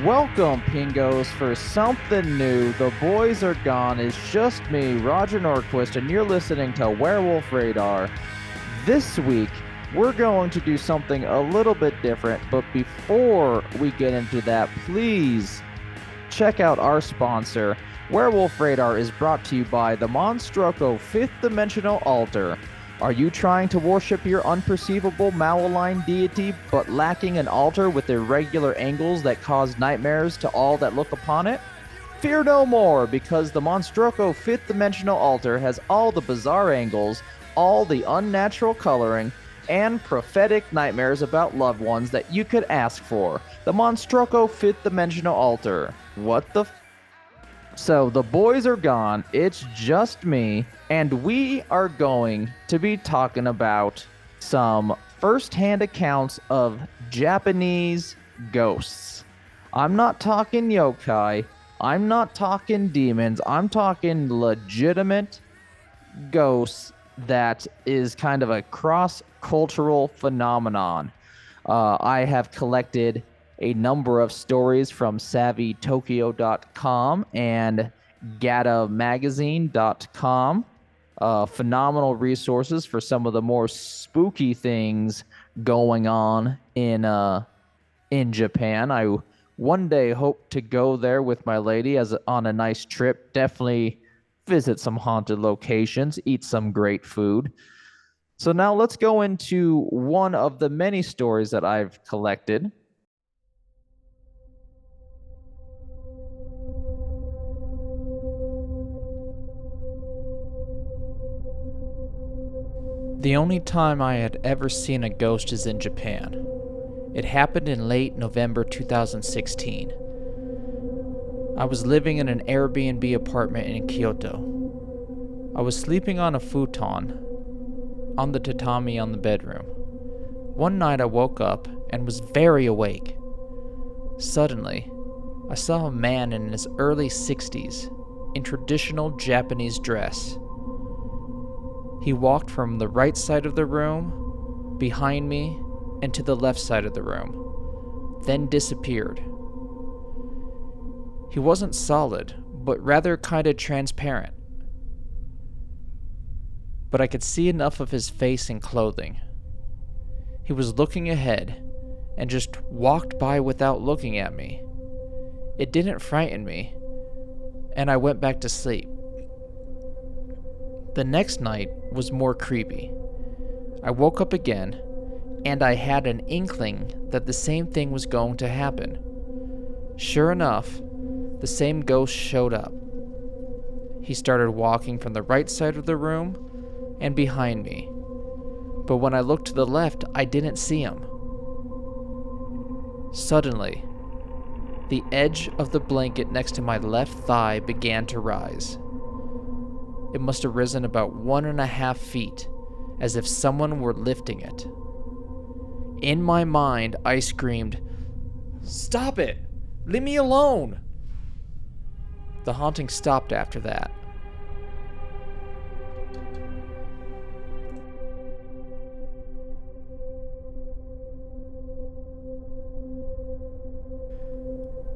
Welcome, Pingos, for something new. The boys are gone. It's just me, Roger Norquist, and you're listening to Werewolf Radar. This week, we're going to do something a little bit different, but before we get into that, please check out our sponsor. Werewolf Radar is brought to you by the Monstruoco Fifth Dimensional Altar. Are you trying to worship your unperceivable malign deity, but lacking an altar with irregular angles that cause nightmares to all that look upon it? Fear no more, because the Monstruoco Fifth Dimensional Altar has all the bizarre angles, all the unnatural coloring, and prophetic nightmares about loved ones that you could ask for. The Monstruoco Fifth Dimensional Altar. What the So the boys are gone, it's just me, and we are going to be talking about some first-hand accounts of Japanese ghosts. I'm not talking yokai, I'm not talking demons, I'm talking legitimate ghosts that is kind of a cross-cultural phenomenon. I have collected a number of stories from SavvyTokyo.com and GataMagazine.com. Phenomenal resources for some of the more spooky things going on in Japan. I one day hope to go there with my lady on a nice trip. Definitely visit some haunted locations, eat some great food. So now let's go into one of the many stories that I've collected. The only time I had ever seen a ghost is in Japan. It happened in late November 2016. I was living in an Airbnb apartment in Kyoto. I was sleeping on a futon on the tatami on the bedroom. One night I woke up and was very awake. Suddenly, I saw a man in his early 60s in traditional Japanese dress. He walked from the right side of the room, behind me, and to the left side of the room, then disappeared. He wasn't solid, but rather kinda transparent. But I could see enough of his face and clothing. He was looking ahead, and just walked by without looking at me. It didn't frighten me, and I went back to sleep. The next night was more creepy. I woke up again, and I had an inkling that the same thing was going to happen. Sure enough, the same ghost showed up. He started walking from the right side of the room and behind me. But when I looked to the left, I didn't see him. Suddenly, the edge of the blanket next to my left thigh began to rise. It must have risen about 1.5 feet, as if someone were lifting it. In my mind, I screamed, "Stop it! Leave me alone!" The haunting stopped after that.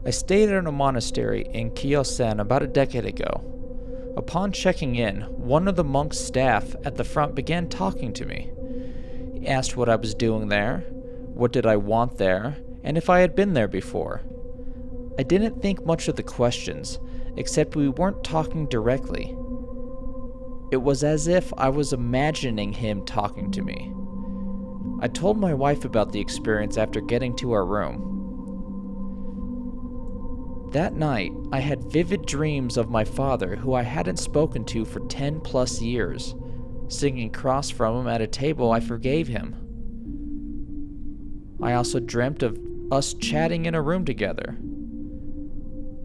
I stayed in a monastery in Kyosen about a decade ago. Upon checking in, one of the monk's staff at the front began talking to me. He asked what I was doing there, what did I want there, and if I had been there before. I didn't think much of the questions, except we weren't talking directly. It was as if I was imagining him talking to me. I told my wife about the experience after getting to our room. That night, I had vivid dreams of my father, who I hadn't spoken to for 10 plus years, sitting across from him at a table I forgave him. I also dreamt of us chatting in a room together.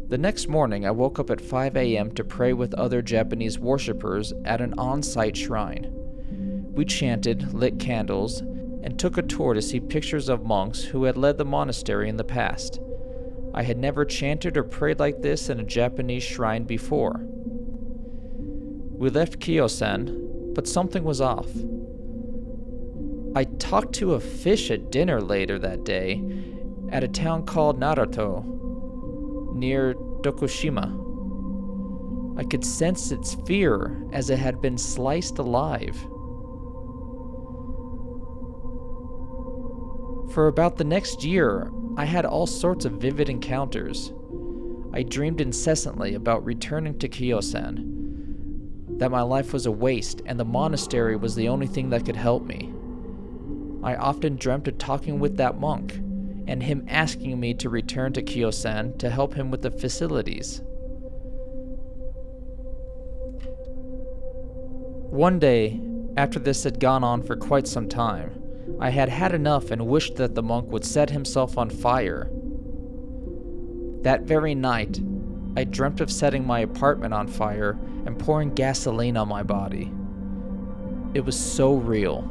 The next morning, I woke up at 5 a.m. to pray with other Japanese worshippers at an on-site shrine. We chanted, lit candles, and took a tour to see pictures of monks who had led the monastery in the past. I had never chanted or prayed like this in a Japanese shrine before. We left Kyosen, but something was off. I talked to a fish at dinner later that day at a town called Naruto. near Dokushima. I could sense its fear as it had been sliced alive. For about the next year, I had all sorts of vivid encounters. I dreamed incessantly about returning to Kyosan, that my life was a waste and the monastery was the only thing that could help me. I often dreamt of talking with that monk, and him asking me to return to Kyosan to help him with the facilities. One day, after this had gone on for quite some time, I had had enough and wished that the monk would set himself on fire. That very night, I dreamt of setting my apartment on fire and pouring gasoline on my body. It was so real.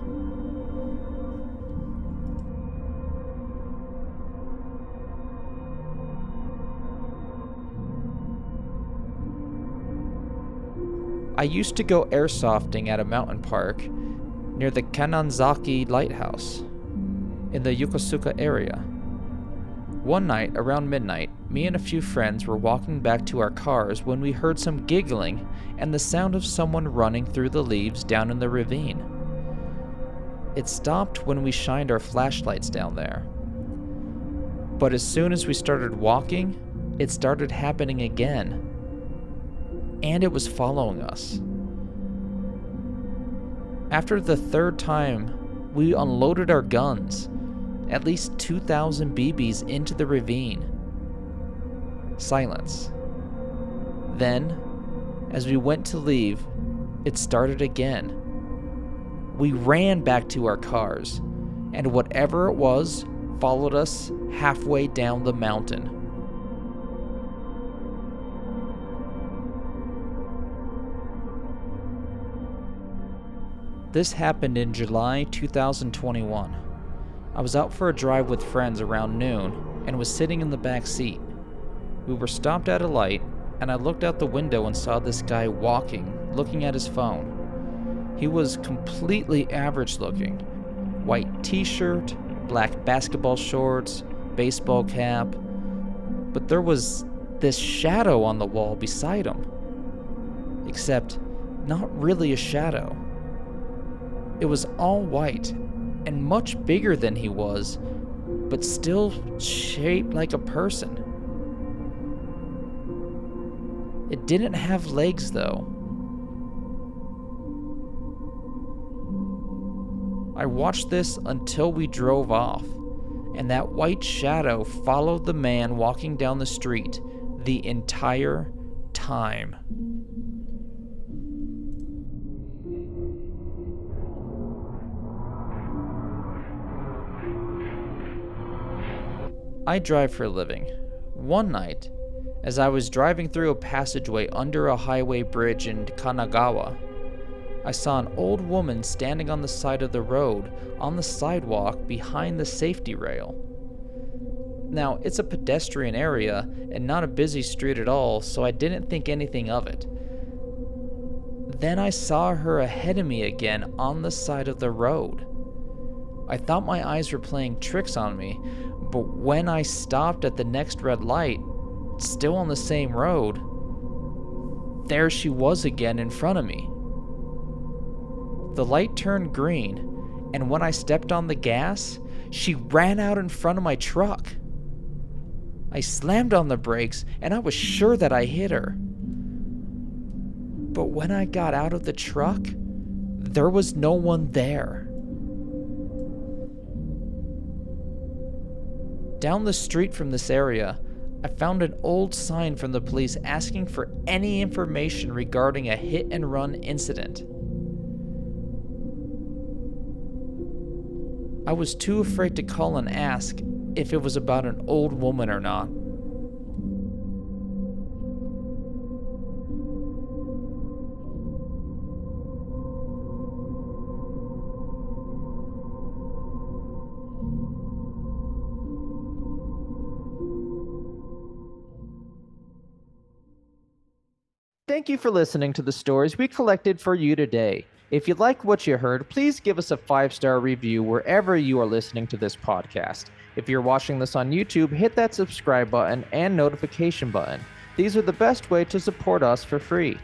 I used to go airsofting at a mountain park near the Kananzaki Lighthouse in the Yokosuka area. One night, around midnight, me and a few friends were walking back to our cars when we heard some giggling and the sound of someone running through the leaves down in the ravine. It stopped when we shined our flashlights down there. But as soon as we started walking, it started happening again. And it was following us. After the third time, we unloaded our guns, at least 2,000 BBs into the ravine. Silence. Then, as we went to leave, it started again. We ran back to our cars, and whatever it was followed us halfway down the mountain. This happened in July 2021. I was out for a drive with friends around noon and was sitting in the back seat. We were stopped at a light, and I looked out the window and saw this guy walking, looking at his phone. He was completely average looking. White t-shirt, black basketball shorts, baseball cap. But there was this shadow on the wall beside him. Except, not really a shadow. It was all white and much bigger than he was, but still shaped like a person. It didn't have legs though. I watched this until we drove off, and that white shadow followed the man walking down the street the entire time. I drive for a living. One night, as I was driving through a passageway under a highway bridge in Kanagawa, I saw an old woman standing on the side of the road on the sidewalk behind the safety rail. Now, it's a pedestrian area and not a busy street at all, so I didn't think anything of it. Then I saw her ahead of me again on the side of the road. I thought my eyes were playing tricks on me, but when I stopped at the next red light, still on the same road, there she was again in front of me. The light turned green, and when I stepped on the gas, she ran out in front of my truck. I slammed on the brakes, and I was sure that I hit her. But when I got out of the truck, there was no one there. Down the street from this area, I found an old sign from the police asking for any information regarding a hit-and-run incident. I was too afraid to call and ask if it was about an old woman or not. Thank you for listening to the stories we collected for you today. If you like what you heard, please give us a 5-star review wherever you are listening to this podcast. If you're watching this on YouTube, hit that subscribe button and notification button. These are the best way to support us for free.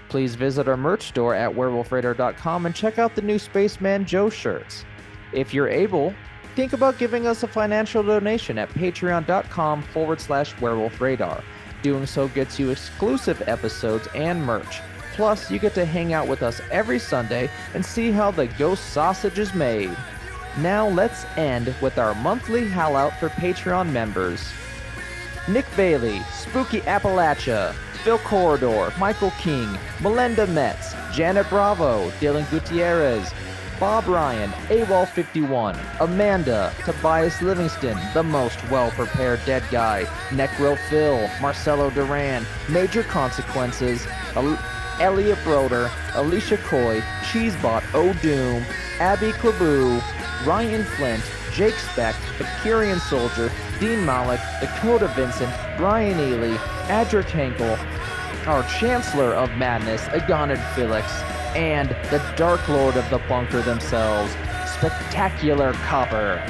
Please visit our merch store at werewolfradar.com and check out the new Spaceman Joe shirts. If you're able, think about giving us a financial donation at patreon.com/werewolfradar. Doing so gets you exclusive episodes and merch. Plus, you get to hang out with us every Sunday and see how the ghost sausage is made. Now let's end with our monthly howl-out for Patreon members. Nick Bailey, Spooky Appalachia, Phil Corridor, Michael King, Melinda Metz, Janet Bravo, Dylan Gutierrez, Bob Ryan, AWOL51, Amanda, Tobias Livingston, the most well-prepared dead guy, Necro Phil, Marcelo Duran, Major Consequences, Elliot Broder, Alicia Coy, Cheesebot O'Doom, Abby Klaboo, Ryan Flint, Jake Speck, The Curian Soldier, Dean Malik, Dakota Vincent, Brian Ely, Adric Henkel, our Chancellor of Madness, Agonid Felix, and the Dark Lord of the Bunker themselves, Spectacular Copper.